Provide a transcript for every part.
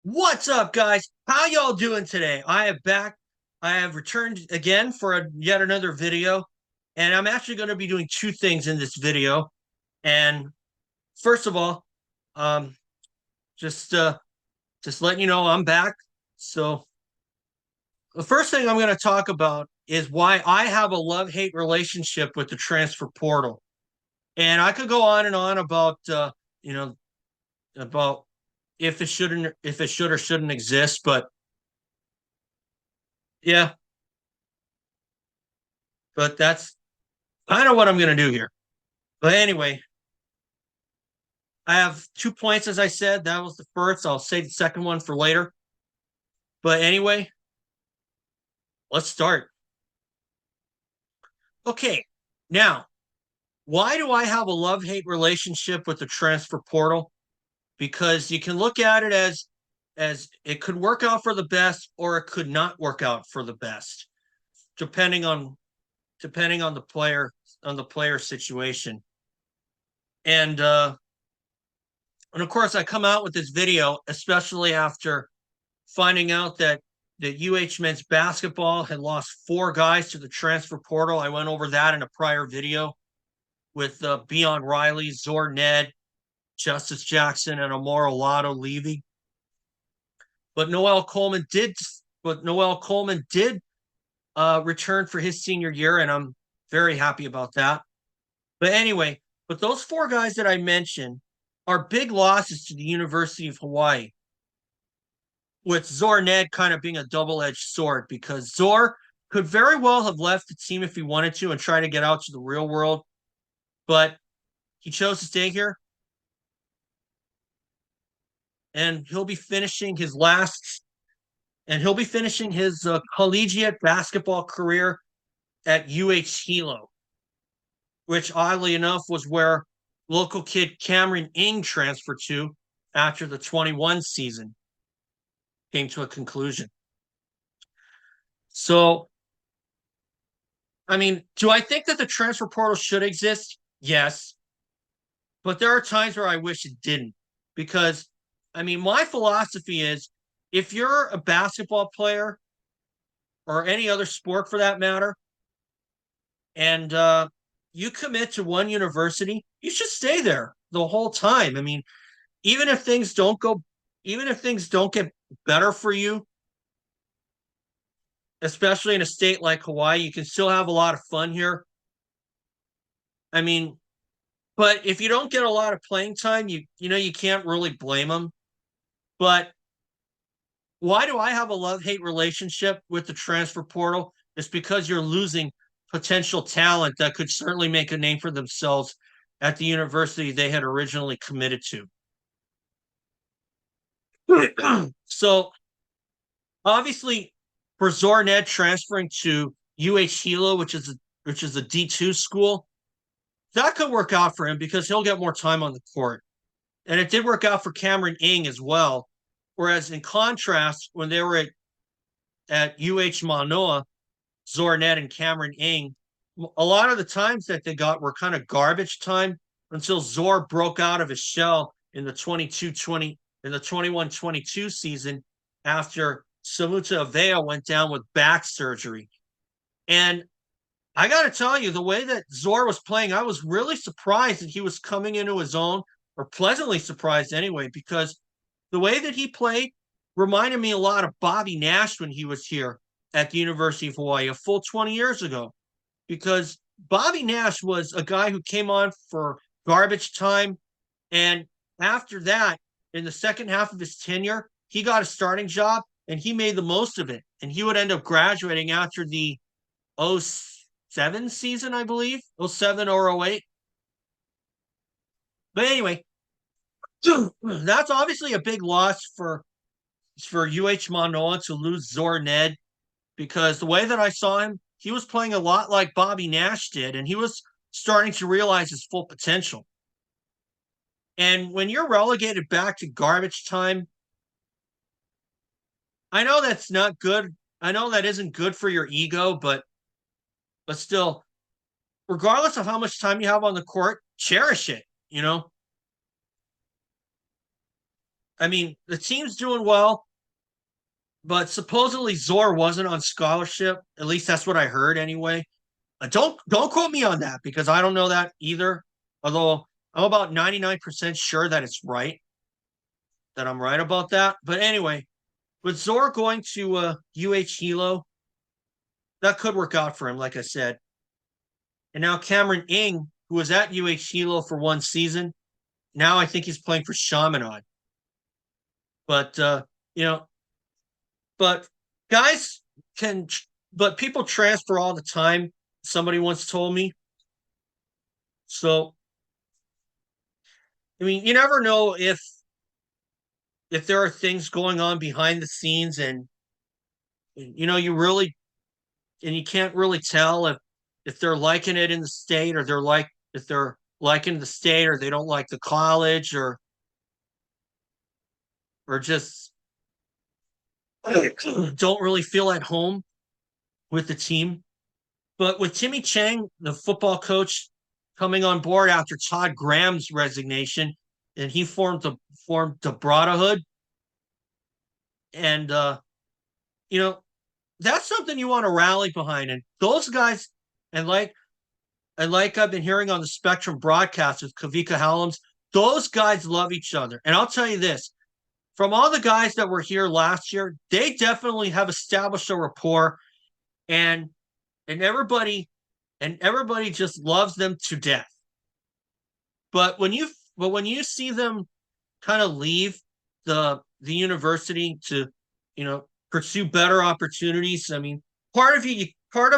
What's up, guys? How y'all doing today? I am back. I have returned again for yet another video, and I'm actually going to be doing two things in this video. And first of all, um, just uh, just letting you know I'm back. So the first thing I'm going to talk about is why I have a love-hate relationship with the transfer portal, and I could go on and on about you know about if it should or shouldn't exist, but yeah, but that's kind of what I'm going to do here. But anyway, I have 2 points, as I said. That was the first. I'll save the second one for later. But anyway, let's start. Okay, now, why do I have a love hate relationship with the transfer portal? Because you can look at it as it could work out for the best or it could not work out for the best, depending on the player situation. And and of course, I come out with this video, especially after finding out that the UH men's basketball had lost 4 guys to the transfer portal. I went over that in a prior video with Beon Riley, Zoar Nedd, Justus Jackson, and Amoro Lado leaving. But Noel Coleman did. But Noel Coleman did return for his senior year, and I'm very happy about that. But anyway, but those 4 guys that I mentioned are big losses to the University of Hawaii, with Zoar Nedd kind of being a double-edged sword because Zor could very well have left the team if he wanted to and try to get out to the real world, but he chose to stay here, and he'll be finishing his collegiate basketball career at UH Hilo, which oddly enough was where local kid Cameron Ing transferred to after the 21 season came to a conclusion. So, I mean, do I think that the transfer portal should exist? Yes. But there are times where I wish it didn't. Because, I mean, my philosophy is if you're a basketball player or any other sport for that matter, and you commit to one university, you should stay there the whole time. I mean, even if things don't go, even if things don't get better for you, especially in a state like Hawaii, you can still have a lot of fun here. I mean, but if you don't get a lot of playing time, you can't really blame them. But why do I have a love-hate relationship with the transfer portal? It's because you're losing potential talent that could certainly make a name for themselves at the university they had originally committed to. So obviously, for Zornad transferring to UH Hilo, which is a D2 school, that could work out for him because he'll get more time on the court. And it did work out for Cameron Ing as well. Whereas in contrast, when they were at UH Manoa, Zornad and Cameron Ing, a lot of the times that they got were kind of garbage time until Zor broke out of his shell in the 21-22 season after Samuta Avea went down with back surgery. And I got to tell you, the way that Zor was playing, I was really surprised that he was coming into his own, or pleasantly surprised anyway, because the way that he played reminded me a lot of Bobby Nash when he was here at the University of Hawaii a full 20 years ago. Because Bobby Nash was a guy who came on for garbage time. And after that, in the second half of his tenure, he got a starting job and he made the most of it. And he would end up graduating after the 07 season, I believe, 07 or 08. But anyway, that's obviously a big loss for UH Manoa to lose Zoar Nedd, because the way that I saw him, he was playing a lot like Bobby Nash did, and he was starting to realize his full potential. And when you're relegated back to garbage time, I know that's not good. I know that isn't good for your ego, but still, regardless of how much time you have on the court, cherish it, you know? I mean, the team's doing well, but supposedly Zor wasn't on scholarship. At least that's what I heard anyway. Don't quote me on that because I don't know that either. Although I'm about 99% sure that it's right, that I'm right about that. But anyway, with Zor going to UH Hilo, that could work out for him, like I said. And now Cameron Ing, who was at UH Hilo for one season, now I think he's playing for Chaminade. But you know, but guys can, but people transfer all the time. Somebody once told me. So I mean, you never know if there are things going on behind the scenes, and you really and you can't really tell if they're liking it in the state or they're like if they're liking the state or they don't like the college or just don't really feel at home with the team. But with Timmy Chang, the football coach, coming on board after Todd Graham's resignation, and he formed the Brotherhood, and you know that's something you want to rally behind. And those guys, and like I've been hearing on the Spectrum broadcast with Kavika Halams, those guys love each other. And I'll tell you this: from all the guys that were here last year, they definitely have established a rapport, and and everybody everybody just loves them to death. But when you see them kind of leave the university to pursue better opportunities, I mean, part of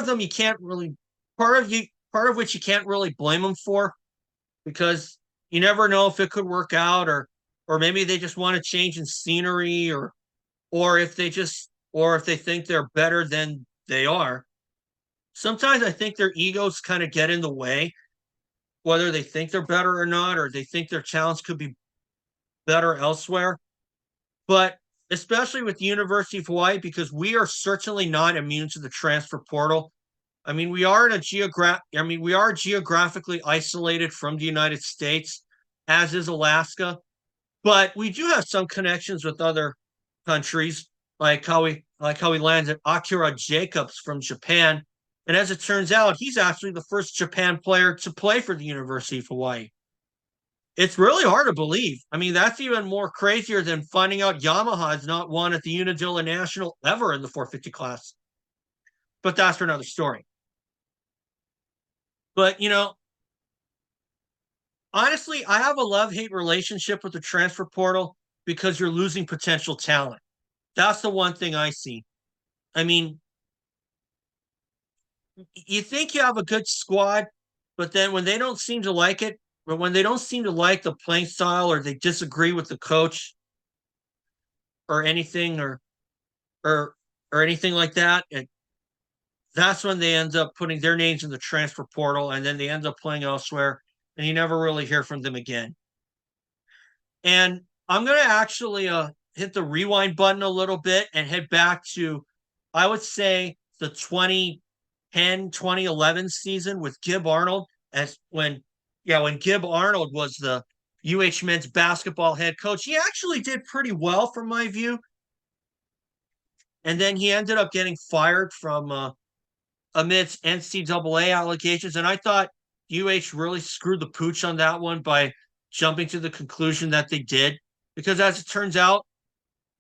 them you can't really part of which you can't really blame them for because you never know if it could work out or maybe they just want to change in scenery or if they think they're better than they are. Sometimes I think their egos kind of get in the way, whether they think they're better or not, or they think their talents could be better elsewhere. But especially with the University of Hawaii, because we are certainly not immune to the transfer portal. I mean, we are geographically isolated from the United States, as is Alaska, but we do have some connections with other countries, like how we landed Akira Jacobs from Japan. And as it turns out, he's actually the first Japan player to play for the University of Hawaii. It's really hard to believe. I mean, that's even more crazier than finding out Yamaha's not won at the Unadilla National ever in the 450 class. But that's for another story. But, honestly, I have a love hate relationship with the transfer portal because you're losing potential talent. That's the one thing I see. I mean, you think you have a good squad, but then when they don't seem to like it, or when they don't seem to like the playing style, or they disagree with the coach, or anything, or or anything like that, that's when they end up putting their names in the transfer portal, and then they end up playing elsewhere, and you never really hear from them again. And I'm gonna actually hit the rewind button a little bit and head back to, I would say, the 2010-2011 season with Gibb Arnold as when Gibb Arnold was the UH men's basketball head coach. He actually did pretty well from my view. And then he ended up getting fired from amidst NCAA allegations. And I thought UH really screwed the pooch on that one by jumping to the conclusion that they did. Because as it turns out,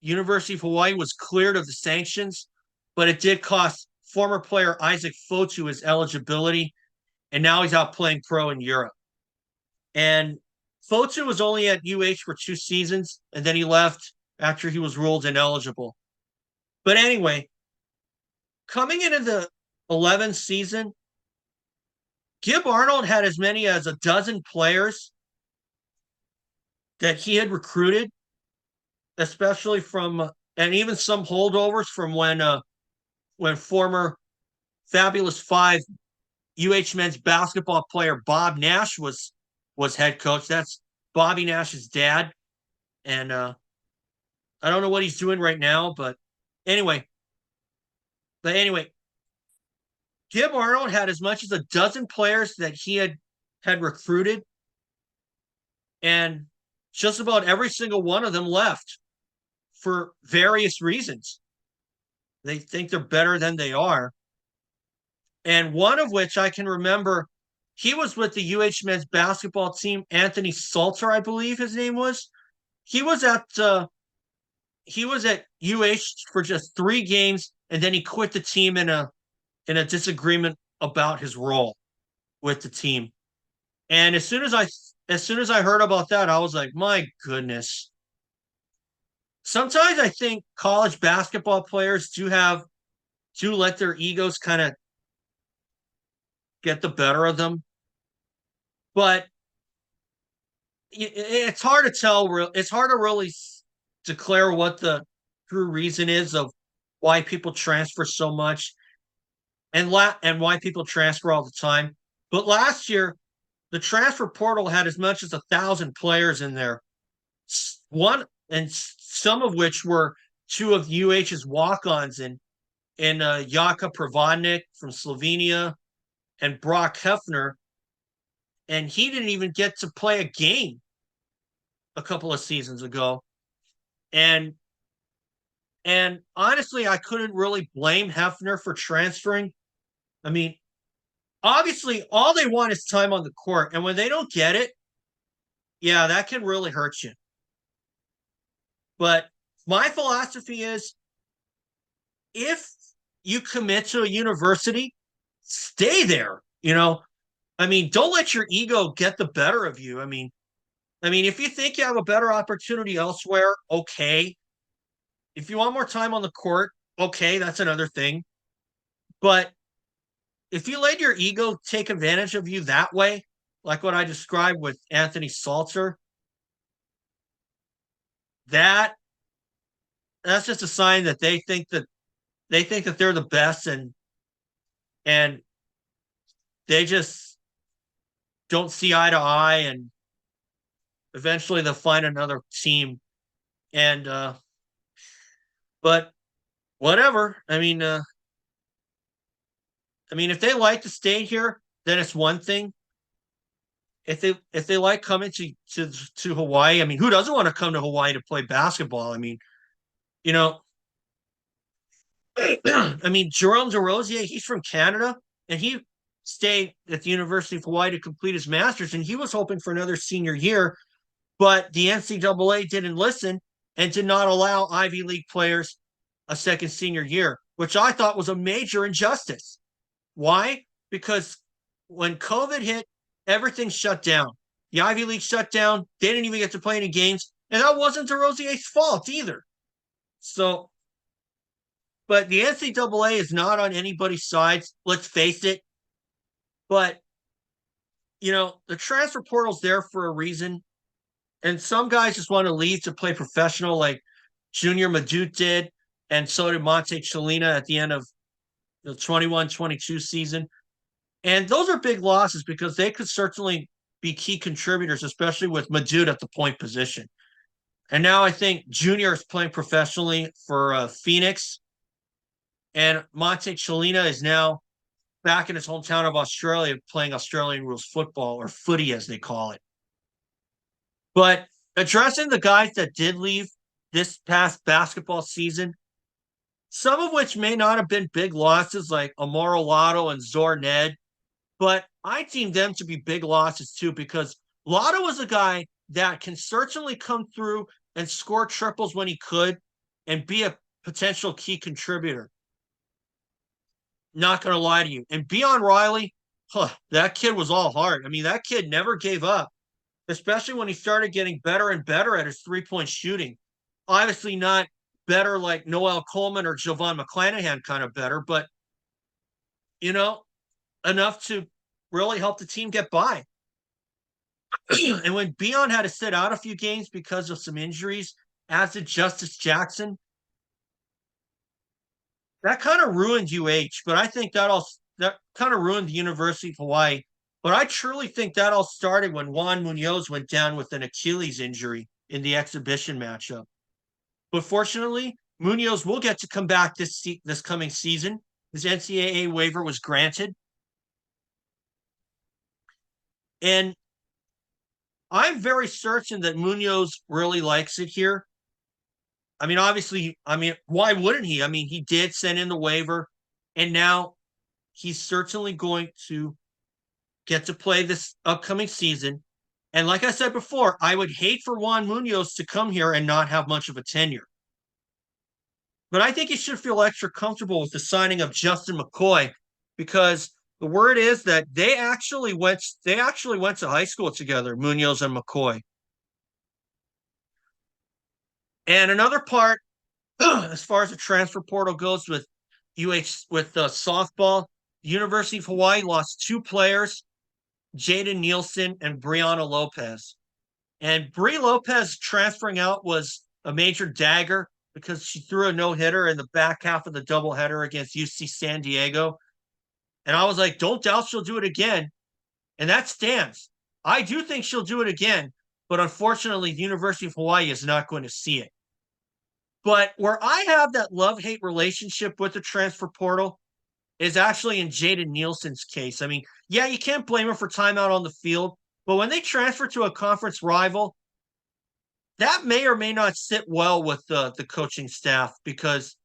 University of Hawaii was cleared of the sanctions, but it did cost former player Isaac Fotu his eligibility, and now he's out playing pro in Europe. And Fotu was only at UH for 2 seasons, and then he left after he was ruled ineligible. But anyway, coming into the 11th season, Gibb Arnold had as many as a dozen players that he had recruited, especially from, and even some holdovers from when former Fabulous Five UH men's basketball player Bob Nash was head coach. That's Bobby Nash's dad, and I don't know what he's doing right now, anyway, but anyway, Gibb Arnold had as much as a dozen players that he had recruited, and just about every single one of them left for various reasons. They think they're better than they are. And one of which I can remember, he was with the UH men's basketball team, Anthony Salter, I believe his name was. He was at he was at UH for just 3 games, and then he quit the team in a disagreement about his role with the team. And as soon as I heard about that, I was like, my goodness. Sometimes I think college basketball players do let their egos kind of get the better of them, but it's hard to tell. It's hard to really declare what the true reason is of why people transfer so much and why people transfer all the time. But last year, the transfer portal had as much as 1,000 players in there. One and some of which were two of UH's walk-ons in Jaka Provodnik from Slovenia and Brock Hefner, and he didn't even get to play a game a couple of seasons ago. And honestly, I couldn't really blame Hefner for transferring. I mean, obviously, all they want is time on the court, and when they don't get it, yeah, that can really hurt you. But my philosophy is, if you commit to a university, stay there. I mean, don't let your ego get the better of you. I mean, if you think you have a better opportunity elsewhere, okay. If you want more time on the court, okay, that's another thing. But if you let your ego take advantage of you that way, like what I described with Anthony Salter, that that's just a sign that they think that they're the best, and they just don't see eye to eye, and eventually they'll find another team. And but whatever. I mean, if they like to stay here, then it's one thing. If they like coming to Hawaii, I mean, who doesn't want to come to Hawaii to play basketball? I mean, you know, I mean, Jerome DeRosier, he's from Canada, and he stayed at the University of Hawaii to complete his master's, and he was hoping for another senior year, but the NCAA didn't listen and did not allow Ivy League players a second senior year, which I thought was a major injustice. Why? Because when COVID hit, everything shut down. The Ivy League shut down. They didn't even get to play any games, and that wasn't DeRosier's fault either. So, but the NCAA is not on anybody's side. Let's face it. But the transfer portal's there for a reason, and some guys just want to leave to play professional, like Junior Madut did, and so did Monte Chelina at the end of the 21-22 season. And those are big losses because they could certainly be key contributors, especially with Madut at the point position. And now I think Junior is playing professionally for Phoenix, and Monte Chelina is now back in his hometown of Australia playing Australian rules football, or footy as they call it. But addressing the guys that did leave this past basketball season, some of which may not have been big losses like Amoro Lado and Zoar Nedd, but I deem them to be big losses too, because Lado was a guy that can certainly come through and score triples when he could and be a potential key contributor. Not going to lie to you. And Beon Riley, that kid was all heart. I mean, that kid never gave up, especially when he started getting better and better at his three-point shooting. Obviously not better like Noel Coleman or Jovan McClanahan kind of better, but, enough to really help the team get by. And when Beon had to sit out a few games because of some injuries, as did Justus Jackson, that kind of ruined UH. But I think that kind of ruined the University of Hawaii. But I truly think that all started when Juan Munoz went down with an Achilles injury in the exhibition matchup. But fortunately, Munoz will get to come back this coming season. His NCAA waiver was granted. And I'm very certain that Munoz really likes it here. I mean, obviously, I mean, why wouldn't he? I mean, he did send in the waiver, and now he's certainly going to get to play this upcoming season. And like I said before, I would hate for Juan Munoz to come here and not have much of a tenure. But I think he should feel extra comfortable with the signing of Justin McCoy because the word is that they actually went to high school together, Munoz and McCoy. And another part, as far as the transfer portal goes with softball, University of Hawaii lost two players, Jaden Nielsen and Brianna Lopez. And Bri Lopez transferring out was a major dagger because she threw a no-hitter in the back half of the doubleheader against UC San Diego. And I was like, don't doubt she'll do it again. And that stands. I do think she'll do it again, but unfortunately, the University of Hawaii is not going to see it. But where I have that love-hate relationship with the transfer portal is actually in Jaden Nielsen's case. I mean, yeah, you can't blame him for timeout on the field, but when they transfer to a conference rival, that may or may not sit well with the coaching staff because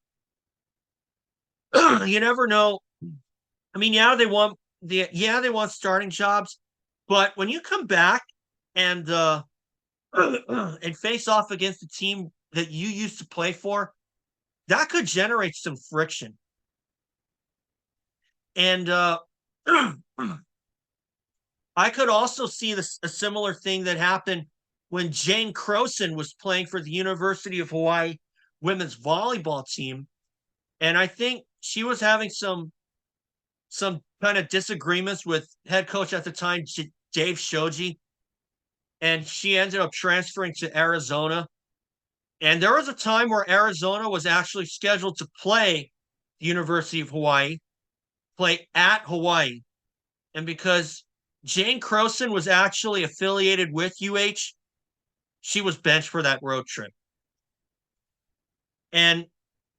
you never know. I mean, they want starting jobs, but when you come back and and face off against a team that you used to play for, that could generate some friction. And I could also see a similar thing that happened when Jane Crowson was playing for the University of Hawaii women's volleyball team. And I think she was having some kind of disagreements with head coach at the time, Dave Shoji, and she ended up transferring to Arizona. And there was a time where Arizona was actually scheduled to play the University of Hawaii, play at Hawaii. And because Jane Crowson was actually affiliated with UH, she was benched for that road trip. And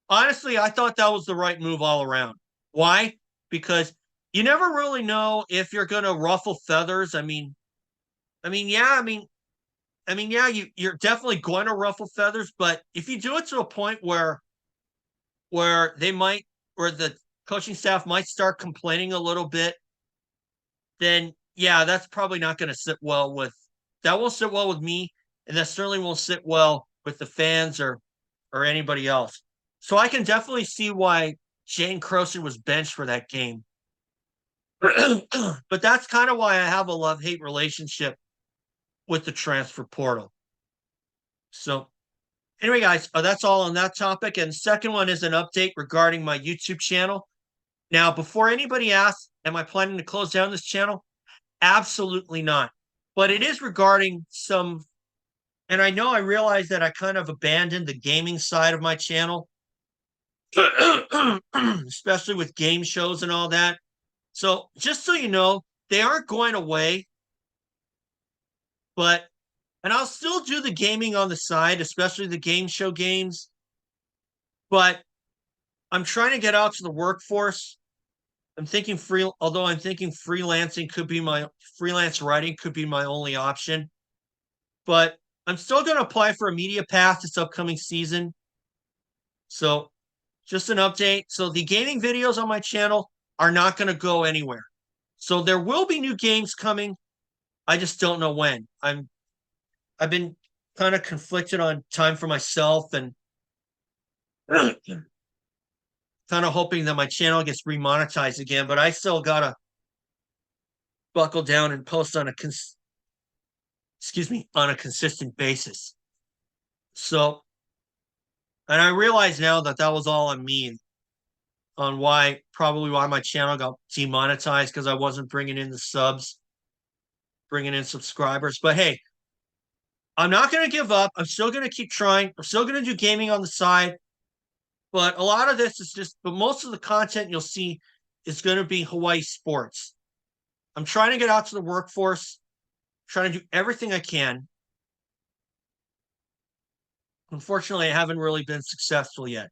honestly, I thought that was the right move all around. Why? Because you never really know if you're going to ruffle feathers. Yeah, you're definitely going to ruffle feathers, but if you do it to a point where the coaching staff might start complaining a little bit, then yeah, that's probably not going to sit well with that won't sit well with me, and that certainly won't sit well with the fans or anybody else. So I can definitely see why Jane Crowson was benched for that game. But that's kind of why I have a love-hate relationship with the transfer portal. So anyway, guys, that's all on that topic. And second one is an update regarding my YouTube channel. Now, before anybody asks, am I planning to close down this channel? Absolutely not. But it is regarding some, and I realize that I kind of abandoned the gaming side of my channel, especially with game shows and all that. So just so you know, they aren't going away, and I'll still do the gaming on the side, especially the game show games. But I'm trying to get out to the workforce. I'm thinking freelancing could be my freelance writing could be my only option. But I'm still going to apply for a media pass this upcoming season. So just an update. So the gaming videos on my channel are not going to go anywhere. So there will be new games coming. I just don't know when. I've been kind of conflicted on time for myself and kind of hoping that my channel gets remonetized again, but I still gotta buckle down and post on a consistent basis. So, and I realize now that was all on me, on why my channel got demonetized, because I wasn't bringing in the subs, bringing in subscribers. But hey, I'm not going to give up. I'm still going to keep trying. I'm still going to do gaming on the side. But a lot of this is but most of the content you'll see is going to be Hawaii sports. I'm trying to get out to the workforce, trying to do everything I can. Unfortunately, I haven't really been successful yet.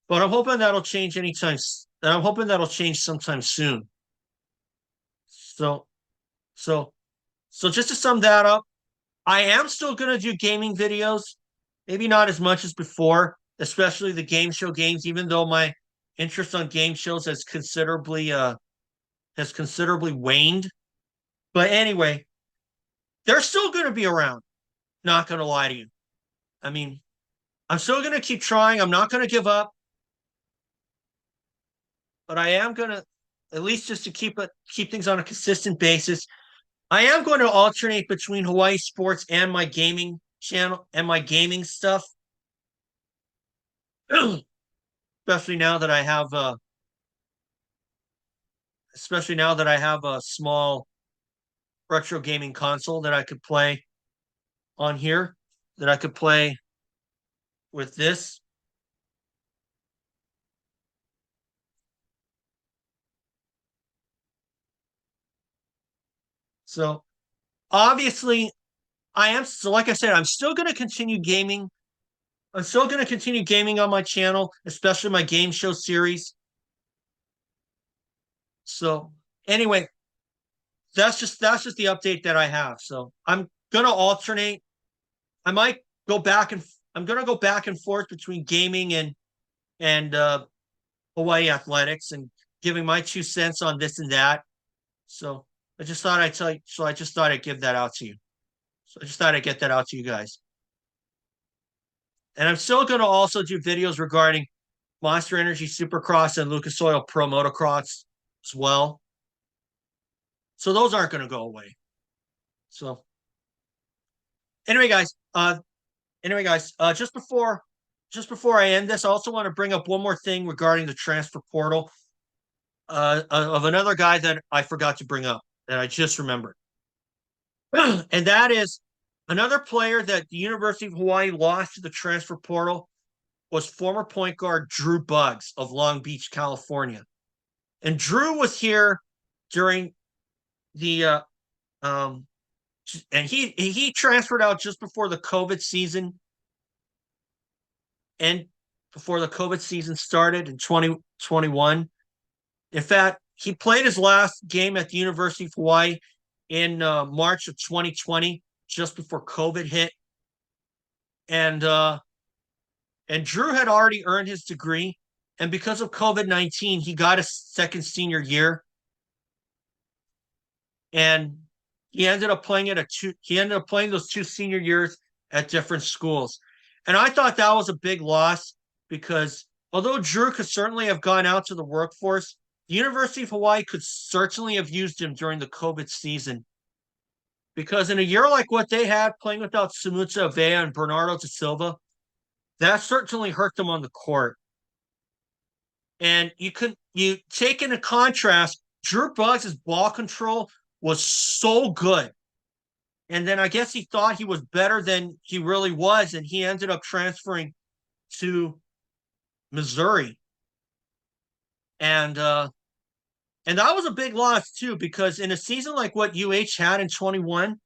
But I'm hoping that'll change I'm hoping that'll change sometime soon. So just to sum that up, I am still going to do gaming videos, maybe not as much as before, especially the game show games, even though my interest on game shows has considerably waned. But anyway, they're still going to be around. Not going to lie to you. I mean, I'm still going to keep trying. I'm not going to give up, but I am going to, at least just to keep things on a consistent basis. I am going to alternate between Hawaii sports and my gaming channel and my gaming stuff, especially now that I have a small retro gaming console that I could play on here, that I could play with this. So obviously, like I said, I'm still going to continue gaming. I'm still going to continue gaming on my channel, especially my game show series. So anyway, that's just the update that I have. So I'm going to alternate. I might go back and I'm going to go back and forth between gaming and Hawaii athletics and giving my 2 cents on this and that. So I just thought I'd tell you. So I just thought I'd give that out to you. So I just thought I'd get that out to you guys. And I'm still going to also do videos regarding Monster Energy Supercross and Lucas Oil Pro Motocross as well. So those aren't going to go away. So anyway, guys. Just before I end this, I also want to bring up one more thing regarding the transfer portal of another guy that I forgot to bring up that I just remembered, and that is another player that the University of Hawaii lost to the transfer portal was former point guard Drew Buggs of Long Beach, California. And Drew was here during the and he transferred out just before the COVID season and before the COVID season started in 2021. In fact, he played his last game at the University of Hawaii in March of 2020, just before COVID hit. And Drew had already earned his degree, and because of COVID-19, he got a second senior year, and he ended up playing those 2 senior years at different schools. And I thought that was a big loss because although Drew could certainly have gone out to the workforce, the University of Hawaii could certainly have used him during the COVID season. Because in a year like what they had, playing without Samutsa Avea and Bernardo da Silva, that certainly hurt them on the court. And you take into contrast, Drew Buggs' ball control was so good. And then I guess he thought he was better than he really was, and he ended up transferring to Missouri. And that was a big loss too, because in a season like what UH had in 21,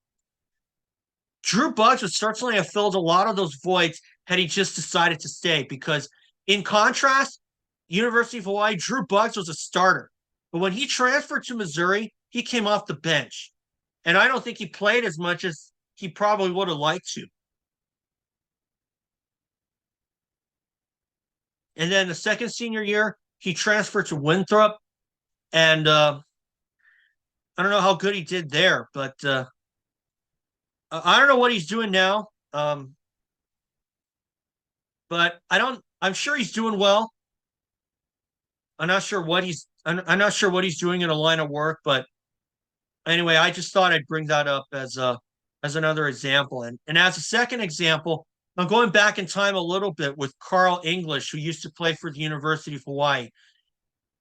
Drew Buggs would certainly have filled a lot of those voids had he just decided to stay. Because in contrast, University of Hawaii, Drew Buggs was a starter. But when he transferred to Missouri, he came off the bench. And I don't think he played as much as he probably would have liked to. And then the second senior year, he transferred to Winthrop. And I don't know how good he did there, but I don't know what he's doing now. But I'm sure he's doing well. I'm not sure what he's doing in a line of work, but anyway, I just thought I'd bring that up as another example. And as a second example, I'm going back in time a little bit with Carl English, who used to play for the University of Hawaii.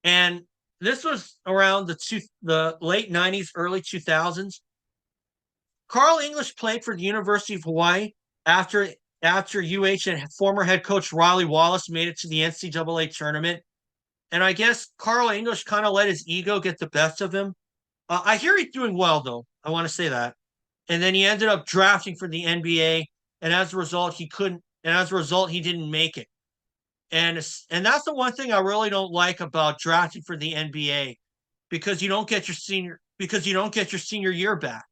And this was around the late 90s, early 2000s. Carl English played for the University of Hawaii after UH and former head coach Riley Wallace made it to the NCAA tournament. And I guess Carl English kind of let his ego get the best of him. I hear he's doing well, though. I want to say that. And then he ended up drafting for the NBA, and as a result, he couldn't. And as a result, he didn't make it. And that's the one thing I really don't like about drafting for the NBA, because you don't get your senior year back.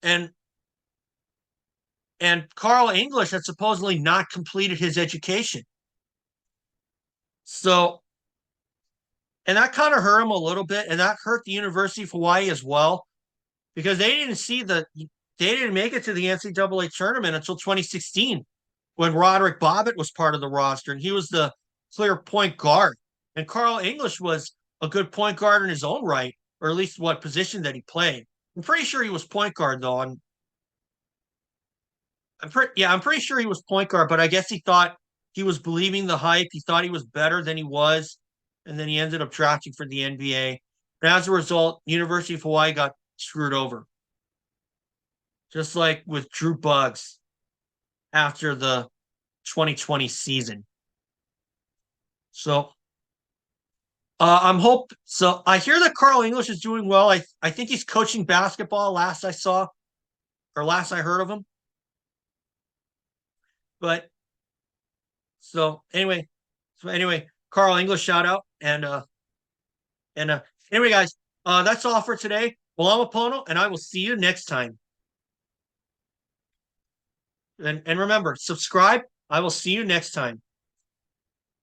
and Carl English had supposedly not completed his education. So, and that kind of hurt him a little bit, and that hurt the University of Hawaii as well because they didn't make it to the NCAA tournament until 2016 when Roderick Bobbitt was part of the roster and he was the clear point guard. And Carl English was a good point guard in his own right, or at least what position that he played. I'm pretty sure he was point guard though. I'm pretty sure he was point guard, but I guess he thought he was believing the hype. He thought he was better than he was, and then he ended up drafting for the NBA. And as a result, University of Hawaii got screwed over, just like with Drew Buggs after the 2020 season. So I'm hope. So I hear that Carl English is doing well. I think he's coaching basketball. Last I saw, or last I heard of him. But so anyway, Carl English shout out and anyway, guys, that's all for today. Well, I'm Apono, and I will see you next time. And remember, subscribe. I will see you next time.